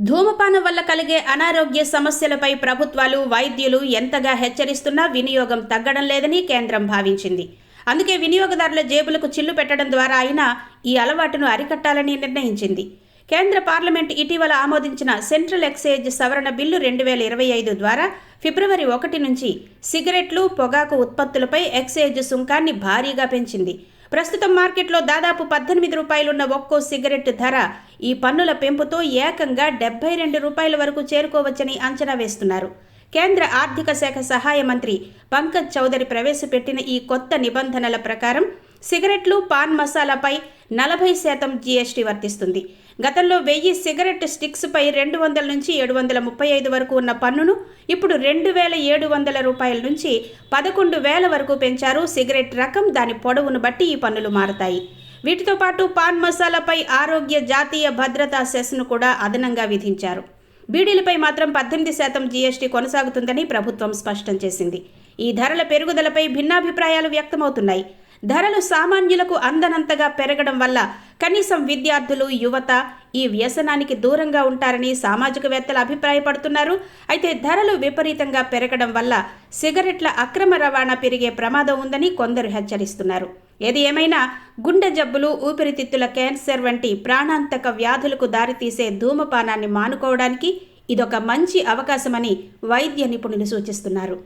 ధూమపానం వల్ల కలిగే అనారోగ్య సమస్యలపై ప్రభుత్వాలు, వైద్యులు ఎంతగా హెచ్చరిస్తున్నా వినియోగం తగ్గడం లేదని కేంద్రం భావించింది. అందుకే వినియోగదారుల జేబులకు చిల్లు పెట్టడం ద్వారా అయినా ఈ అలవాటును అరికట్టాలని నిర్ణయించింది. కేంద్ర పార్లమెంట్ ఇటీవల ఆమోదించిన సెంట్రల్ ఎక్సైజ్ సవరణ బిల్లు 2025 ద్వారా ఫిబ్రవరి 1 నుంచి సిగరెట్లు, పొగాకు ఉత్పత్తులపై ఎక్సైజ్ సుంకాన్ని భారీగా పెంచింది. ప్రస్తుతం మార్కెట్లో దాదాపు 18 రూపాయలున్న ఒక్కో సిగరెట్ ధర ఈ పన్నుల పెంపుతో ఏకంగా 72 రూపాయల వరకు చేరుకోవచ్చని అంచనా వేస్తున్నారు. కేంద్ర ఆర్థిక శాఖ సహాయ మంత్రి పంకజ్ చౌదరి ప్రవేశపెట్టిన ఈ కొత్త నిబంధనల ప్రకారం సిగరెట్లు, పాన్ మసాలాపై 40% జీఎస్టీ వర్తిస్తుంది. గతంలో 1000 సిగరెట్ స్టిక్స్పై 200 నుంచి 735 వరకు ఉన్న పన్నును ఇప్పుడు 2700 రూపాయల నుంచి 11,000 వరకు పెంచారు. సిగరెట్ రకం, దాని పొడవును బట్టి ఈ పన్నులు మారతాయి. వీటితో పాటు పాన్ మసాలాపై ఆరోగ్య జాతీయ భద్రతా సెస్ను కూడా అదనంగా విధించారు. బీడీలపై మాత్రం 18% జీఎస్టీ కొనసాగుతుందని ప్రభుత్వం స్పష్టం చేసింది. ఈ ధరల పెరుగుదలపై భిన్నాభిప్రాయాలు వ్యక్తమవుతున్నాయి. ధరలు సామాన్యులకు అందనంతగా పెరగడం వల్ల కనీసం విద్యార్థులు, యువత ఈ వ్యసనానికి దూరంగా ఉంటారని సామాజికవేత్తలు అభిప్రాయపడుతున్నారు. అయితే ధరలు విపరీతంగా పెరగడం వల్ల సిగరెట్ల అక్రమ రవాణా పెరిగే ప్రమాదం ఉందని కొందరు హెచ్చరిస్తున్నారు. ఏది ఏమైనా గుండె జబ్బులు, ఊపిరితిత్తుల క్యాన్సర్ వంటి ప్రాణాంతక వ్యాధులకు దారితీసే ధూమపానాన్ని మానుకోవడానికి ఇదొక మంచి అవకాశమని వైద్య నిపుణులు సూచిస్తున్నారు.